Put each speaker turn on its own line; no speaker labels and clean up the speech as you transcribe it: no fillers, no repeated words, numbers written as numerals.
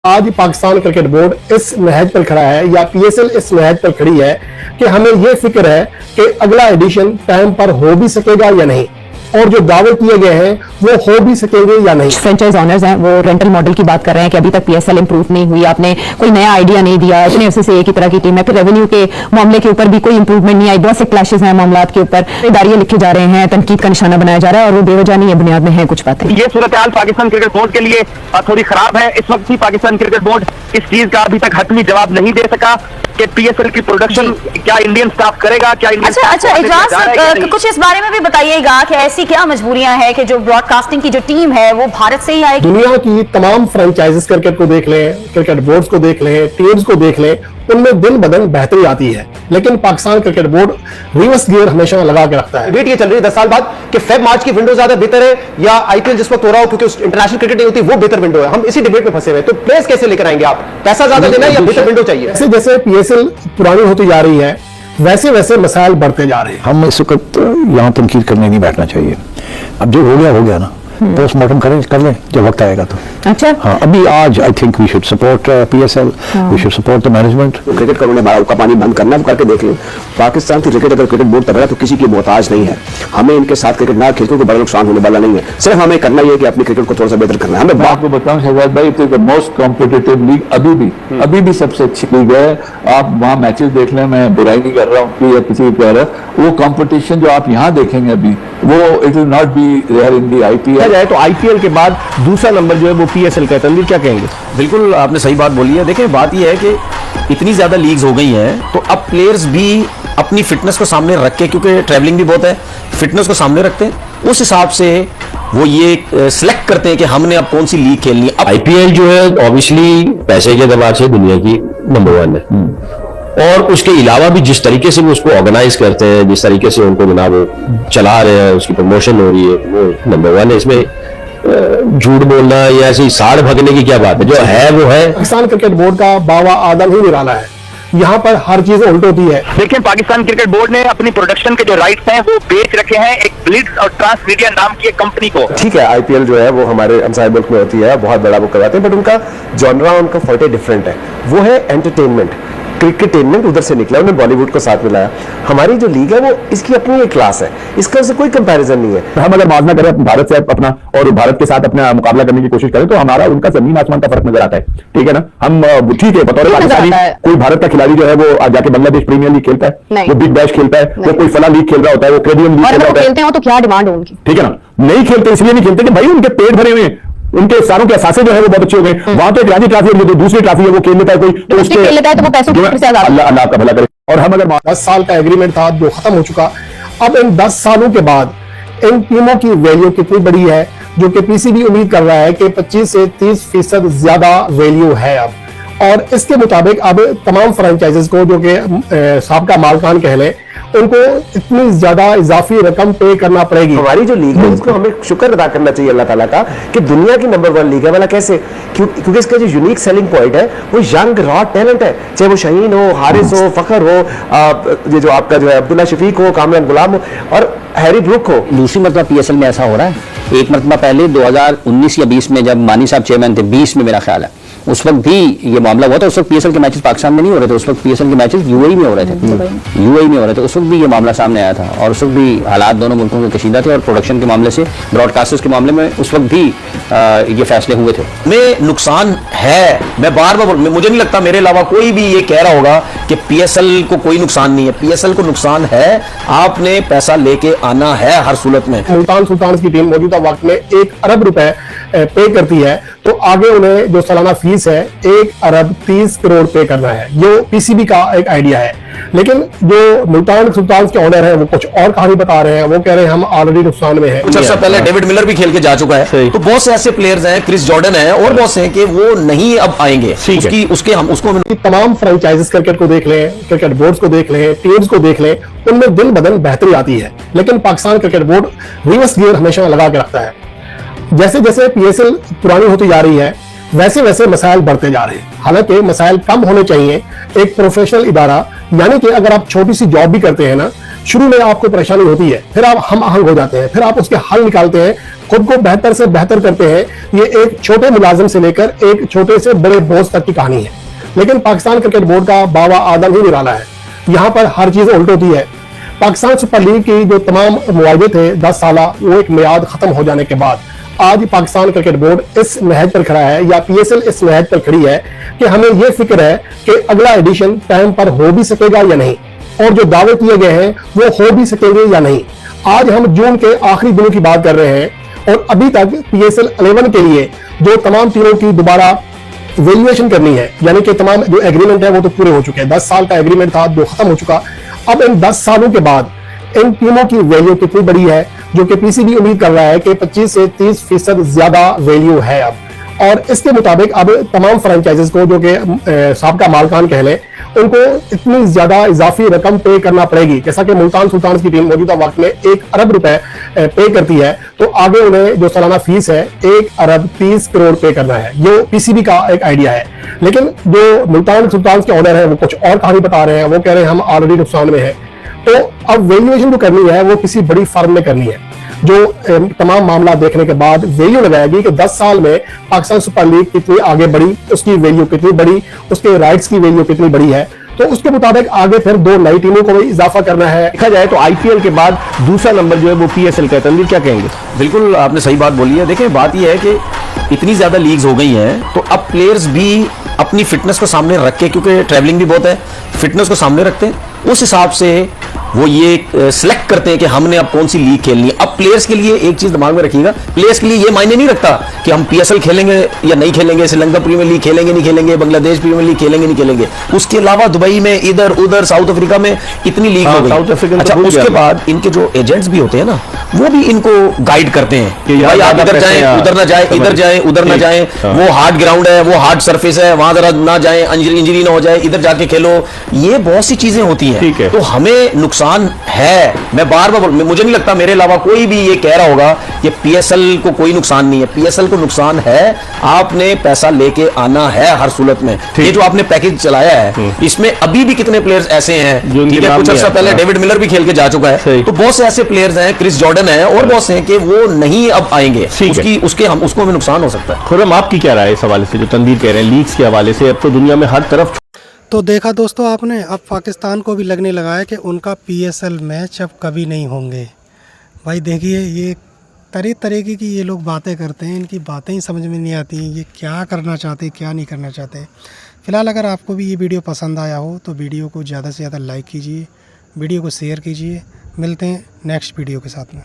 आज Pakistan cricket board इस नहज पर खड़ा है या पीएसएल इस नहज पर खड़ी है कि हमें यह फिक्र है कि अगला एडिशन टाइम पर हो भी सकेगा या नहीं, और जो दावे किए गए हैं वो हो भी सकेंगे या नहीं।
फ्रेंचाइज ऑनर्स हैं वो रेंटल मॉडल की बात कर रहे हैं कि अभी तक पीएसएल इंप्रूव नहीं हुई, आपने कोई नया आइडिया नहीं दिया, इतने अरसे से एक ही तरह की टीम है, फिर रेवेन्यू के मामले के ऊपर भी कोई इंप्रूवमेंट नहीं आई, बहुत से क्लैशेस हैं मामला के ऊपर, दारियां लिखे जा रहे हैं, तनकीद का निशाना बनाया जा रहा है और वो बेवजह नहीं है, बुनियाद में है कुछ बातें।
ये सूरत हाल पाकिस्तान क्रिकेट बोर्ड के लिए थोड़ी खराब है। इस वक्त भी पाकिस्तान क्रिकेट बोर्ड इस चीज का अभी तक हतमी जवाब नहीं दे सका कि पीएसएल की प्रोडक्शन क्या इंडियन स्टाफ करेगा, क्या इंडियन
अच्छा इजलास कुछ इस बारे में भी बताइएगा कि ऐसी क्या मजबूरियां हैं कि जो ब्रॉडकास्टिंग की जो टीम है वो भारत से ही आएगी।
दुनिया की तमाम फ्रेंचाइजेस क्रिकेट को देख लें, क्रिकेट बोर्ड्स को देख लें, टीम्स को देख लें, उनमें दिन ब दिन बेहतरी आती है, लेकिन Pakistan cricket board reverse gear हमेशा लगा के रखता है।
डिबेट ये चल रही है 10 साल बाद कि फेब मार्च की विंडो ज्यादा बेहतर है या आईपीएल जिस वक्त हो रहा हो क्योंकि इंटरनेशनल क्रिकेट नहीं होती वो बेहतर विंडो है। हम इसी डिबेट में फंसे हुए हैं। तो प्लेयर्स कैसे लेकर आएंगे आप? पैसा ज्यादा देना है या बेहतर विंडो चाहिए?
जैसे जैसे पीएसएल पुरानी होती जा रही है वैसे वैसे मसाइल बढ़ते जा रहे हैं।
हम इस वक्त यहाँ तनकीद करने नहीं बैठना चाहिए। अब जो हो गया ना, पोस्टमार्टम कर लें जब वक्त आएगा तो।
अच्छा
हाँ, अभी आज I think we should support PSL, we should support the management.
Cricket का उन्होंने का पानी बंद करना करके देख लें। पाकिस्तान की क्रिकेट अगर क्रिकेट बोर्ड कर रहा है तो किसी की मोहताज नहीं है। हमें इनके साथ क्रिकेट ना खेलने को बड़ा नुकसान होने वाला नहीं है। सिर्फ हमें करना ही है कि अपनी क्रिकेट को थोड़ा सा बेहतर करना है। हमें
आपको बताऊं शहजाद भाई, it is the most competitive league अभी भी सबसे अच्छी लीग है। आप वहां मैचेस देख लें, मैं बुराई नहीं कर रहा हूँ या किसी कह रहा है, वो कंपटीशन जो आप यहाँ देखेंगे अभी वो it will not be there in the IPL.
जाए तो आईपीएल के बाद दूसरा नंबर जो है वो पीएसएल का है। तनवीर क्या कहेंगे?
बिल्कुल आपने सही बात बोली है। देखिए बात यह है कि इतनी ज्यादा लीग्स हो गई हैं तो अब प्लेयर्स भी अपनी फिटनेस को सामने रख के, क्योंकि ट्रैवलिंग भी बहुत है, फिटनेस को सामने रखते हैं, उस हिसाब से वो ये सिलेक्ट करते हैं कि हमने अब कौन सी लीग खेलनी है। अब
आईपीएल जो है ऑब्वियसली पैसे के एतबार से दुनिया की नंबर 1 है, और उसके अलावा भी जिस तरीके से वो उसको ऑर्गेनाइज करते हैं, जिस तरीके से उनको जनाब वो चला रहे हैं, उसकी प्रमोशन हो रही है, वो नंबर 1 है। इसमें झूठ बोलना या ऐसी साड़ भगने की क्या बात है? जो है वो है।
पाकिस्तान क्रिकेट बोर्ड का बावा आदम ही निराला है, यहाँ पर हर चीज उल्ट होती है।
देखिए पाकिस्तान क्रिकेट बोर्ड ने अपनी प्रोडक्शन के जो राइट्स हैं वो बेच रखे हैं एक ब्लिट्ज और ट्रांसमीडिया नाम की एक कंपनी को।
ठीक है, आईपीएल जो है वो हमारे हमसाय मुल्क में होती है, बहुत बड़ा वो करवाते हैं, बट उनका जॉनरा, उनका फोर्टे डिफरेंट है। वो है एंटरटेनमेंट, क्रिकेटेनमेंट उधर से निकला, उन्होंने बॉलीवुड को साथ मिलाया। हमारी जो लीग है वो इसकी अपनी एक क्लास है, इसका उससे कोई कंपैरिजन नहीं है।
हम अगर मुआवजा करें भारत से अपना और भारत के साथ अपना मुकाबला करने की कोशिश करें तो हमारा उनका जमीन आसमान का फर्क नजर आता है। ठीक है ना? हम ठीक है, बतौर पाकिस्तानी कोई भारत का खिलाड़ी जो है वो जाके बांग्लादेश प्रीमियर लीग खेलता है, वो बिग बैश खेलता है, वो कोई फला लीग खेल रहा होता है, वो कैरिबियन लीग खेल रहा
खेलते हो तो क्या डिमांड हो उनकी?
ठीक है ना? नहीं खेलते इसलिए नहीं खेलते कि भाई उनके पेट भरे हुए हैं, उनके सारों के असासे जो है वो बहुत अच्छे हो गए। वहां तो एक राजी ट्रॉफी है, जो दूसरी ट्रॉफी है वो खेल लेता है कोई, तो उसके
खेल लेता है तो वो पैसों की
अल्लाह का भला करे। और हम अगर
10 साल का एग्रीमेंट था जो खत्म हो चुका, अब इन 10 सालों के बाद इन टीमों की वैल्यू कितनी बड़ी है, जो कि पीसीबी उम्मीद कर रहा है कि 25 से 30% ज्यादा वैल्यू है अब, और इसके मुताबिक अब तमाम फ्रेंचाइजेस को जो कि साबका मालकान कह लें, उनको इतनी ज्यादा इजाफी रकम पे करना पड़ेगी।
हमारी जो लीग है उसको हमें शुक्र अदा करना चाहिए अल्लाह ताला का कि दुनिया की नंबर 1 लीग है। वाला कैसे? क्योंकि इसका जो यूनिक सेलिंग पॉइंट है वो यंग रॉ टैलेंट है, चाहे वो शाहीन हो, हारिस हो, फखर हो, ये जो आपका जो है अब्दुल्ला शफीक हो, कामरान गुलाम हो और हैरी ब्रुक हो।
दूसरी मरतबा पीएसएल में ऐसा हो रहा है। एक मरतबा पहले 2019 या 20 में जब मानी साहब चेयरमैन थे, 20 में मेरा ख्याल है, उस वक्त भी ये मामला हुआ था। उस वक्त पीएसएल के मैचेस पाकिस्तान में नहीं हो रहे थे, उस वक्त पीएसएल के मैचेस यूएई में हो रहे थे, यूएई में हो रहे थे। उस वक्त भी ये मामला सामने आया था और उस वक्त भी हालात दोनों मुल्कों के कशीदा थे और प्रोडक्शन के मामले से, ब्रॉडकास्टर्स के मामले में उस वक्त भी ये फैसले हुए थे।
में नुकसान है, मैं बार बार मुझे नहीं लगता मेरे अलावा कोई भी ये कह रहा होगा कि पीएसएल को कोई नुकसान नहीं है। पीएसएल को नुकसान है, आपने पैसा लेके आना है हर सूरत में।
मुल्तान सुल्तान्स की टीम मौजूदा वक्त में 1 अरब रुपए पे करती है, तो आगे उन्हें जो सालाना फीस है 1 अरब 30 करोड़ पे करना है। ये पीसीबी का एक आइडिया है, लेकिन जो मुल्तान सुल्तान्स के ऑनर हैं वो कुछ और कहानी बता रहे हैं। वो कह रहे हैं हम ऑलरेडी नुकसान में हैं।
कुछ अर्सा पहले डेविड मिलर भी खेल के जा चुका है, तो बहुत से ऐसे प्लेयर्स हैं, क्रिस जॉर्डन है और बहुत से हैं कि वो नहीं अब आएंगे। उसको
तमाम फ्रेंचाइजेस क्रिकेट को देख लें, क्रिकेट बोर्ड्स को देख लें, टीम्स को देख लें, उनमें दिन ब दिन बेहतरी आती है, लेकिन Pakistan cricket board reverse gear हमेशा लगा के रखता है। जैसे जैसे पीएसएल पुरानी होती जा रही है वैसे वैसे मसाइल बढ़ते जा रहे हैं। हालांकि मसाइल कम होने चाहिए। एक प्रोफेशनल इदारा यानी कि अगर आप छोटी सी जॉब भी करते हैं ना, शुरू में आपको परेशानी होती है, फिर आप हम आहंग हो जाते हैं, फिर आप उसके हल निकालते हैं, खुद को बेहतर से बेहतर करते हैं। ये एक छोटे मुलाजिम से लेकर एक छोटे से बड़े बॉस तक की कहानी है। लेकिन पाकिस्तान क्रिकेट बोर्ड का बाबा आदम ही निराला है। यहाँ पर हर चीज उल्ट होती है। पाकिस्तान सुपर लीग की जो तमाम मुआहदे थे 10 साल, वो एक मियाद खत्म हो जाने के बाद आज पाकिस्तान क्रिकेट बोर्ड इस नहज पर खड़ा है, या PSL इस नहज पर खड़ी है कि हमें यह फिक्र है कि अगला एडिशन टाइम पर हो भी सकेगा या नहीं, और जो दावे किए गए हैं वो हो भी सकेंगे या नहीं। आज हम जून के आखिरी दिनों की बात कर रहे हैं और अभी तक PSL 11 के लिए जो तमाम टीमों की दोबारा वैल्यूएशन करनी है, यानी कि तमाम जो एग्रीमेंट है वो तो पूरे हो चुके हैं। 10 साल का एग्रीमेंट था जो खत्म हो चुका। अब इन 10 सालों के बाद इन टीमों की वैल्यू कितनी बड़ी है, जो कि PCB उम्मीद कर रहा है कि 25 से 30% ज्यादा वैल्यू है अब। और इसके मुताबिक अब तमाम फ्रेंचाइजेस को, जो कि साबका मालकान कह लें, उनको इतनी ज्यादा इजाफी रकम पे करना पड़ेगी। जैसा कि मुल्तान सुल्तान की टीम मौजूदा वक्त में 1 अरब रुपए पे करती है, तो आगे उन्हें जो सालाना फीस है 1 अरब 30 करोड़ पे करना है। ये PCB का एक आइडिया है। लेकिन जो मुल्तान सुल्तान के ऑनर है वो कुछ और कहानी बता रहे हैं। वो कह रहे हैं हम ऑलरेडी नुकसान में है। तो अब वैल्यूएशन जो करनी है वो किसी बड़ी फर्म में करनी है, जो तमाम मामला देखने के बाद वैल्यू लगाएगी कि 10 साल में पाकिस्तान सुपर लीग कितनी आगे बढ़ी, उसकी वैल्यू कितनी बढ़ी, उसके राइट्स की वैल्यू कितनी बढ़ी है। तो उसके मुताबिक आगे फिर 2 नई टीमों को भी इजाफा करना है।
देखा जाए तो IPL के बाद दूसरा नंबर जो है वो PSL का है। तनवीर क्या कहेंगे?
बिल्कुल आपने सही बात बोली है। देखिए बात यह है कि इतनी ज्यादा लीग्स हो गई हैं, तो अब प्लेयर्स भी अपनी फिटनेस को सामने रख के, क्योंकि ट्रैवलिंग भी बहुत है, फिटनेस को सामने रखते हैं, उस हिसाब से वो ये सिलेक्ट करते हैं कि हमने अब कौन सी लीग खेलनी है। अब प्लेयर्स के लिए एक चीज दिमाग में रखिएगा, प्लेयर्स के लिए ये मायने नहीं रखता कि हम PSL खेलेंगे या नहीं खेलेंगे, श्रीलंका प्रीमियर लीग खेलेंगे नहीं खेलेंगे, बांग्लादेश प्रीमियर लीग खेलेंगे नहीं खेलेंगे। उसके अलावा दुबई में, इधर उधर, साउथ अफ्रीका में इतनी लीग हो गई।
साउथ अफ्रीका
अच्छा, उसके बाद इनके जो एजेंट्स भी होते हैं ना, वो भी इनको गाइड करते हैं कि भाई आप इधर जाएं, उधर ना जाए, इधर जाएं, उधर ना जाएं, वो हार्ड ग्राउंड है, वो हार्ड सरफेस है, वहां जरा ना जाए, इंजरी ना हो जाए, इधर जाके खेलो। ये बहुत सी चीजें होती हैं। तो हमें नुकसान है। मैं बार बार मुझे नहीं लगता मेरे अलावा कोई भी ये कह रहा होगा कि PSL को कोई नुकसान नहीं है। PSL को नुकसान है। आपने पैसा लेके आना है हर सूरत में। ये जो आपने पैकेज चलाया है, इसमें अभी भी कितने प्लेयर्स ऐसे हैं, कुछ अर्सा पहले डेविड मिलर भी खेल के जा चुका है, तो बहुत से ऐसे प्लेयर्स हैं, क्रिस जॉर्डन है और बहुत से हैं कि वो नहीं अब आएंगे। उसको हमें नुकसान हो सकता है।
खुरम, आपकी क्या राय है इस हवाले से जो तनवीर कह रहे हैं लीग्स के हवाले से? अब तो दुनिया में हर तरफ
तो देखा दोस्तों आपने, अब पाकिस्तान को भी लगने लगा है कि उनका PSL मैच अब कभी नहीं होंगे। भाई देखिए, ये तरह की ये लोग बातें करते हैं, इनकी बातें ही समझ में नहीं आती हैं, ये क्या करना चाहते हैं क्या नहीं करना चाहते। फ़िलहाल अगर आपको भी ये वीडियो पसंद आया हो तो वीडियो को ज़्यादा से ज़्यादा लाइक कीजिए, वीडियो को शेयर कीजिए। मिलते हैं नेक्स्ट वीडियो के साथ में।